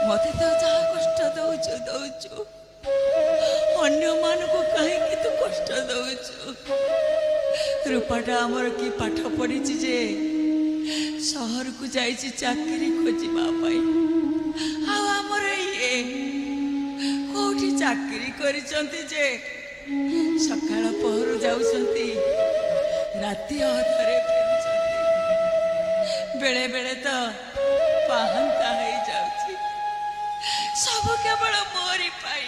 मत तो जहाँ कष्ट दौचु दौचु अन्य मानक कहीं तू कष्ट दौचु रूपाटा आमर कि पाठ पढ़ी जे सहर को जाइए चाकरी खोजापी आमर ये कौटी चाकरी कर सकाळ पहर जाऊँगी राति अधरे फेरुंट बेले बेले तो पाहंता हो जाउछि सब केवल मोरी पाई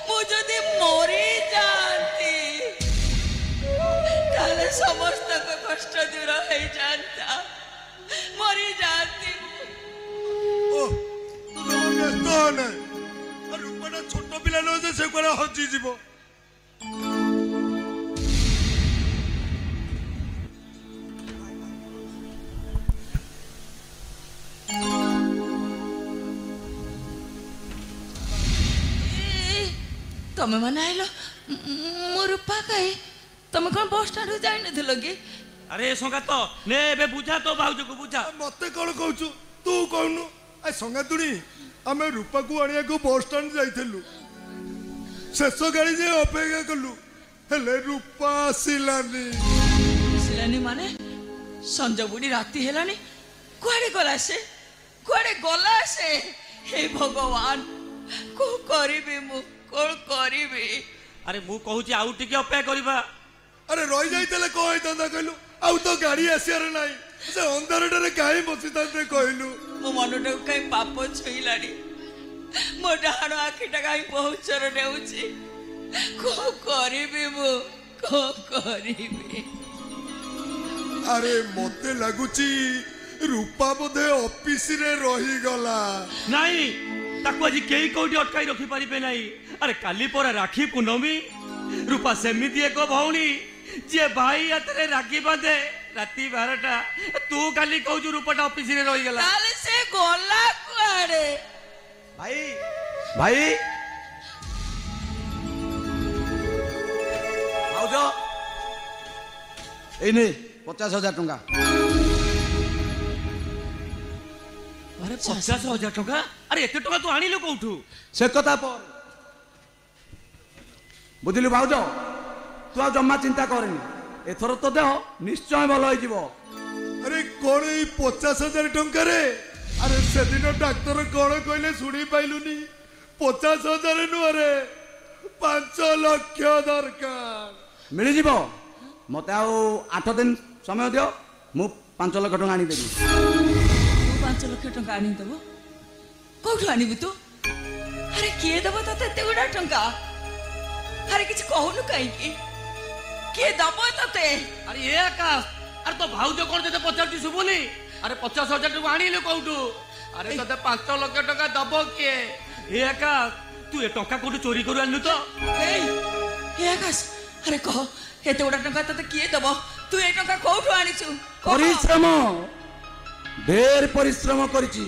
मुझे मोरी जाती ताले समस्त को कष्ट दूर हो जाता मरी जाती ओ तो नहीं रूपा छोट पिला नो से कोला हजी जीवो तमे मन आइल मो रूपा कहीं तमे कौन बस स्टैंड जाई नथिलो कि अरे संगात ने बे बुझा तो भाउज को बुझा मते कौन कहू तू कहनु आ संगातुणी आमे रूपा को आनिया को बस स्टैंड जाइथिलु शेष गाड़ी जे अपेक्षा कलु हेले रूपा आसिलानी माने संज बुढ़ी राति हेलानी कुआडे गला से हे भगवान को करिबे मु कौन करी अरे मु कहूँ आउ टिके अपेक्षा करवा अरे रही जाइले कौन होता कहलु आउ तो गाड़ी आसार ना से अंधारे कहीं बसी था कहलु मो मनटा कहीं पाप छुईलानी मो डाण आखिटा कहीं बहुचर नेउछि को करिबे मु को करिबे अरे मते लगुची रूपा बोधे ऑफिस रे रही गला नहीं ताको आज कई कौटी अटकाई रखी पारे ना अरे काली पर राखी पूनमी रूपा सेमिति एक भौणी जे भाई हाथ राखी बांधे राति 12टा तू काली कहू रूपाटा ऑफिस रे रही गला ताले से गला कुआडे भाई भाई भाउज एने 50,000 टंका अरे 50,000 टंका अरे एते टंका तू आनिलु कोठू से कथा पर बुझिलु भाउज तू आ जम्मा चिंता करनी एथर तो देह निश्चय भल हो अरे कौन 50,000 टंका रे अरे से दिन डाक्तर कौन कहले शुणी पाइलुनी 50,000 नुह रे 5 लाख दरकार मिल जीव मते आ 8 दिन समय दियो मु 5 लाख टंका आनी देबी 5 लाख टंका आनी देबो कोठु आनिबु तू अरे किए देबो तते एते गुडा टंका अरे किछ कहूनु काई की के दबो तते अरे ये आकाश अरे तो भाउज कोन जते पचारती सुबुनी अरे 50,000 टका आनिलु कोठू अरे तते 5 लाख टका दबो के ये आकाश तू ए टंका कोठू चोरी करू आनु तो ए आकाश अरे कह एते गुडा टंका तते किए देबो तू ए टंका कोठु आनिछु परिश्रम ढेर परिश्रम करिछि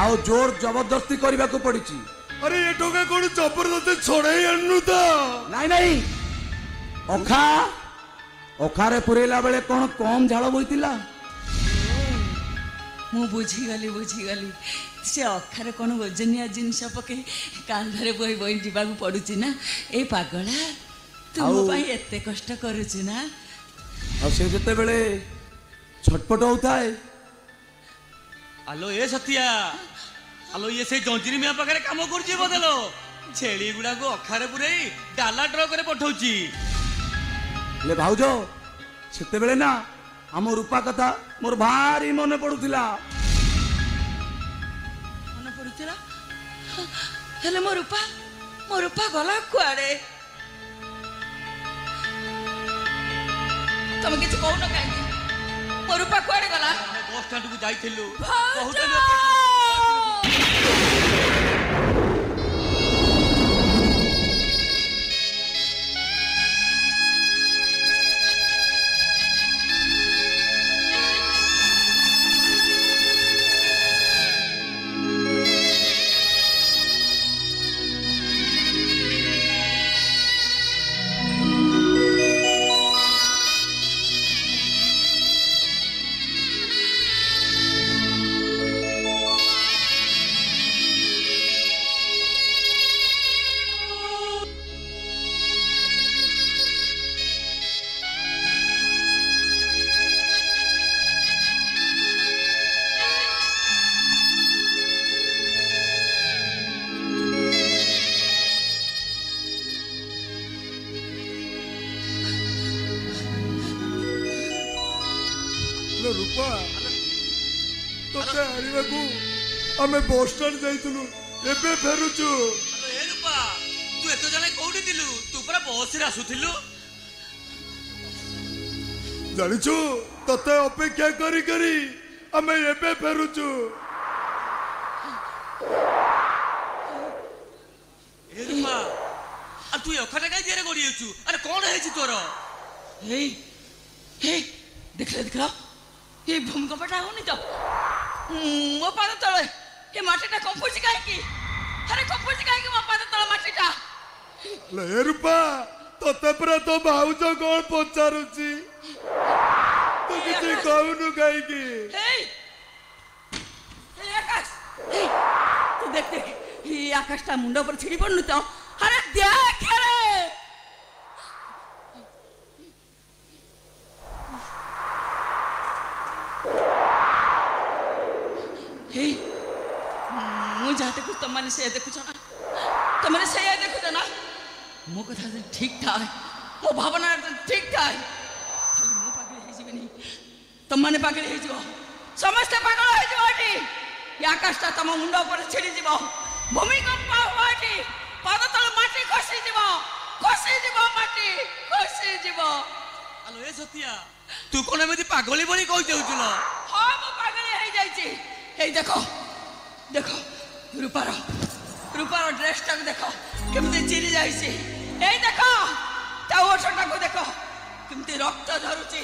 आओ जोर जबरदस्ती करबा को पड़िछि अरे ये टोका कोन जबरदस्ती छोड़ाई आनु तो नहीं नहीं ओखा ओखारे पुरेला बेले कोन कम झाड़ बोइतिला मु बुझी गली से अखारे कौन ओजनिया जिनस पके कांधरे बोई बोई जीवा पड़ुची ना ए पागला तू मो पाई एते कष्ट करूची ना आ से जते बेले छटपट होता है आलो ए सत्या आलो ये से जंजीरी मिया पाखरे काम करछि बदलो छेली गुडा को अखारे पुरई डाला ट्रक रे पठौची ले भाउज सेते बेले ना हम रूपा कथा मोर भारी मने पडुतिला मन पड़ुतिला हेले मो रूपा गला कुआडे तुम किछ कहू न काई मो रूपा कुआडे गला बस स्टैंड को जाइथिलु हेलो रूपा तोते आनिबाकू आमे बस स्टैंड जाइतुलु एबे फेरुचु ଆଲୋ ଏ ରୂପା ତୁ ଏତେ ଜଣେ କୋଉଠି ଥିଲୁ ତୁ ପୁରା ବସରେ ଆସୁଥିଲୁ जानिछु तोते अपेक्षा करी करी आमे एबे फेरुचु ଏ ରୂପା ଆଉ ତୁ ଅଖାଟା କାଇଁ ଦେରେ ଗଡି ଯାଉଛୁ ଆରେ କଣ ହେଇଛି ତୋର हे हे देखला ये भूमिकंपटा होनी तो मो पाद तले ये माटीटा कंपुची काहे की अरे कंपुची काहे की मो पाद तले माटीटा ले रूपा तोते पुरा तो भाउज कोन पचारुची तू किछि कहउनु काहे की हे आकाश हे तू देख देख ये आकाशटा मुंड पर छिड़ी पड़नु तो अरे देख रे हे मु जाते कुछ तुमने से देखुछ ना तुमने से देखुछ ना मो कथा ठीक ठाक मो भावना ठीक ठाक खाली मु पागल हे जीवनी तुमने पागल हे जीवो समस्त पागल हे जीवो एटी या आकाशटा तम मुंड ऊपर छिड़ी जीवो भूमिकंप होएटी पाद तळ माटी खसी जीवो माटी खसी जीवो ଆଲୋ ଏ ସତିଆ ତୁ କଣ ଏମିତି ପାଗଳି ଭଳି କହି ଯାଉଛୁ ଲୋ हां मो पागल हे जाईची हे देखो देखो रूपार ड्रेसटा को देखो केमती चिरी जाइसी ए देखो ता ओठटा को देखो केमती रक्त झरुची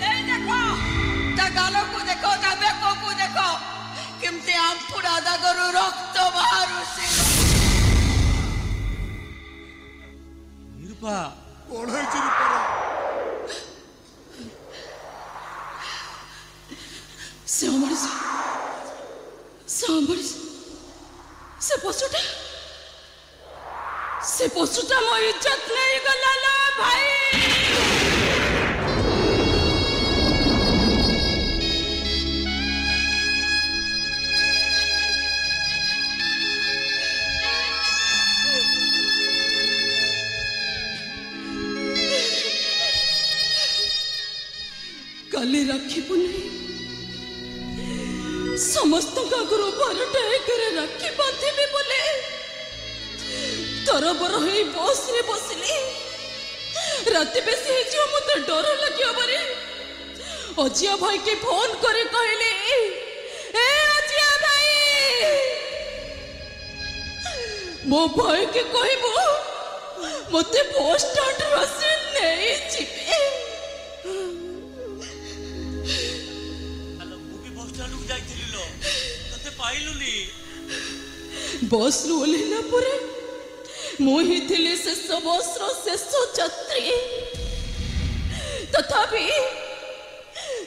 ए देखो ता गालो को देखो ता बेको को देखो केमती आंपुड़ा दागरु रक्त बाहरुची ରୂପା कोन हैछि रूपा से पशुटा मो इज्जत नहीं गला लो भाई काली राखी पुनी समस्त आगुर बारटा एकर राखी बांधि बोले तरबर हो बस रे बसली राति बेसी हो मत डर लगे बरे अजिया भाई के फोन करे कहले ए अजिया भाई मो भाई के कहबो मते बस स्टैंड रसे नहीं जिबे ଆଲୋ ମୁଁ ବି ବସ୍ ଷ୍ଟାଣ୍ଡକୁ ଯାଇଥିଲି ଲୋ ତତେ ପାଇଲୁନି बस रु ओल्हेला परे मु ही थिले शेष बस रो शेष यात्री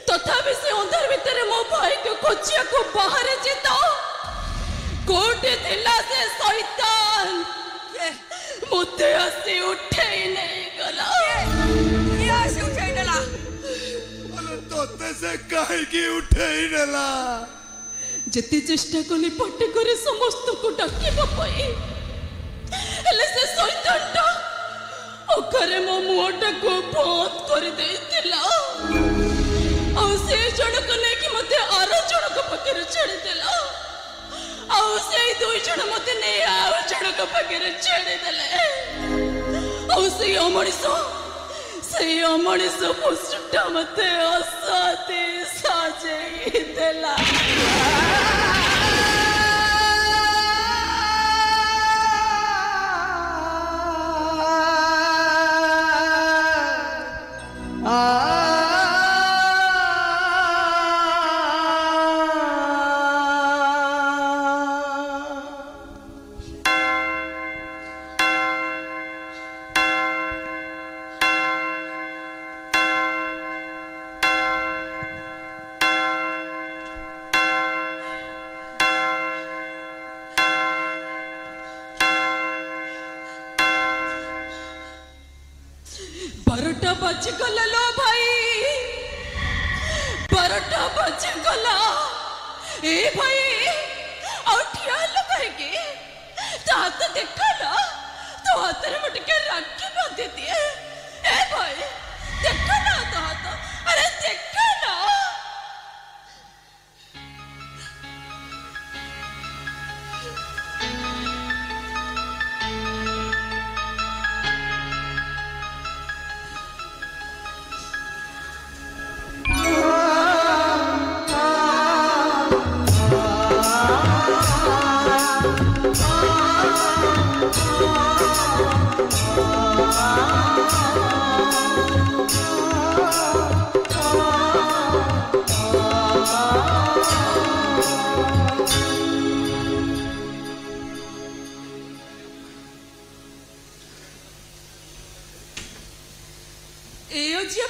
तथापि से अंधार भितर मो भाई को खोजिया को बाहर जेतो कोटे थिला से शैतान मुते आसी उठे नहीं गला ये आसी उठे नला अरे तोते से काहे की उठेई नेला जति चेष्टा कली पट्टे करे समस्त को डाकी पाई हेले से शैतानटा ओखरे मो मुहटा को बंद कर देतिला आ से जणक लेकी मते आरो जणक पकरे छेड़ देला आ से दुई जण मते ने आ जणक पकरे छेड़ देले आ से अमणिस पुष्टा मते असाते साजे देला बारटा बज गला लो भाई बारटा बज गला ए भाई औठिया लो कहेगे तो हाथ देखा लो तो हाथ रे मुटके राखी बांध दिए ए भाई देखा ना तो हाथ अरे देखा ना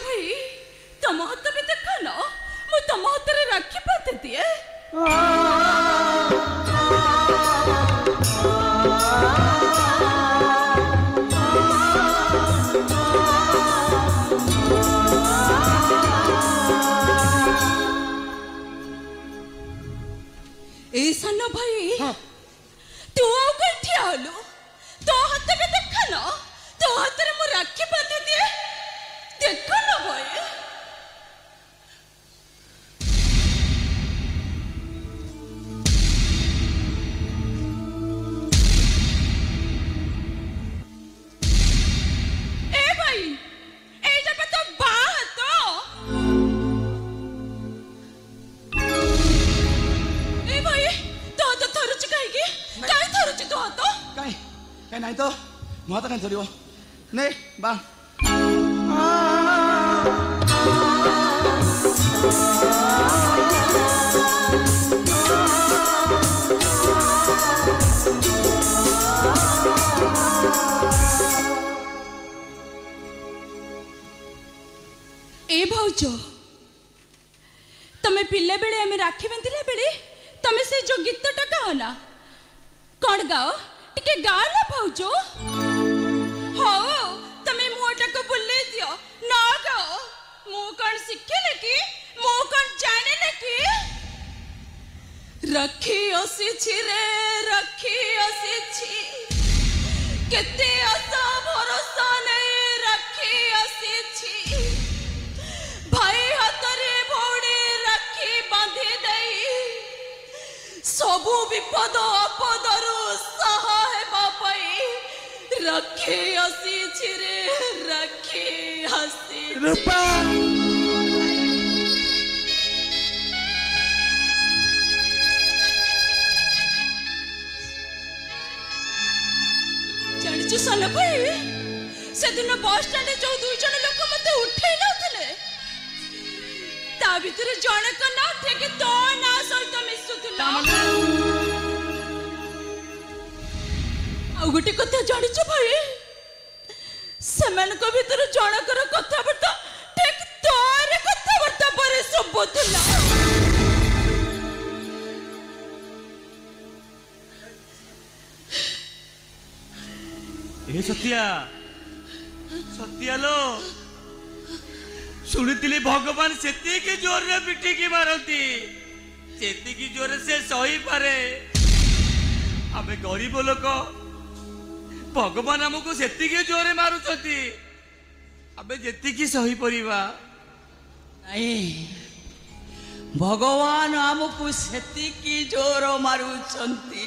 भाई तुम हाथ में देखा ना मु तुम हाथ रे राखी बांधे दिए ए सन्ना भाई तू आओ कहीं आलो तो हाथ में देखा ना तो हाथ रे मु राखी बांधे दिए देखो ना भाई ए भाई ए जब तो बाह तो ए भाई तो थरुच काई थरुच तो कहीं नहीं तो मुझे कहीं थोड़ी नहीं बा ए भाउज तमे पिले बेले आमे राखी बांधिले बेले तमे से जो गीतटा गाओ ना कौन गाओ टिके गाओ ना भाउज हो तमे मुटा को बुले दियो ना गाओ मु कौन सिखे लकी मु कौन जाने लकी रखी ओसी रे रखी ओसी केते आशा भरोसा नहीं रखी ओसी भाई हाथरे भौड़ी राखी बांधि दई सबु विपद आपदरु सहा हेबा पई राखी आसी रे राखी आसी रूपा जानिछु सन भाई से दिन बस स्टैंड जो दुई जन लोक मते उठै नथले ता भितर जने को ना ठेके तो ना सहित मिसुथुला आ गोटे कथा जानिछु भाई सेमान को भितर जनकर कथा बर्ता ठीक तोरे कथा बर्ता परे सबुथुला ए सत्या सत्या लो शुणुली भगवान सेतिकी जोर रे पिटिकी मारती सेतिकी जोर से सही पारे आमे गरीब लोक भगवान हमको सेतिकी जोर रे मारुचती आमे जेतिकी सही परिबा नहीं भगवान हमको सेतिकी जोर मारुचंती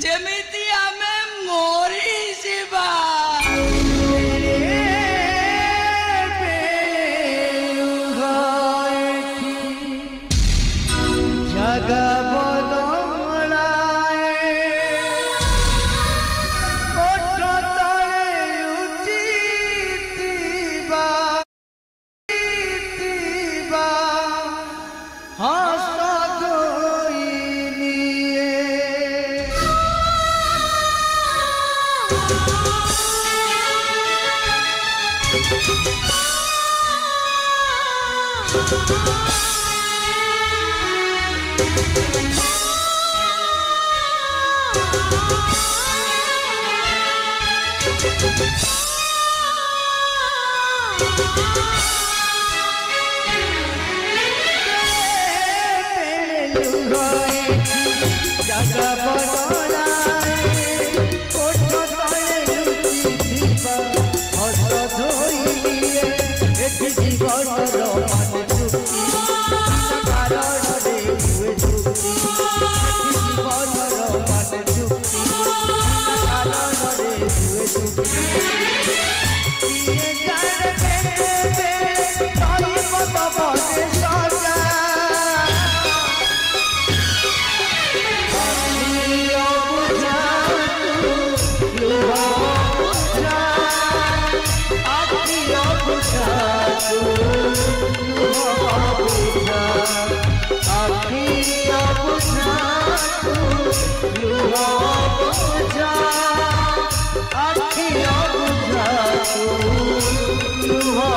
जेमिति आमे मोरी जीवा Oh ଲୁହ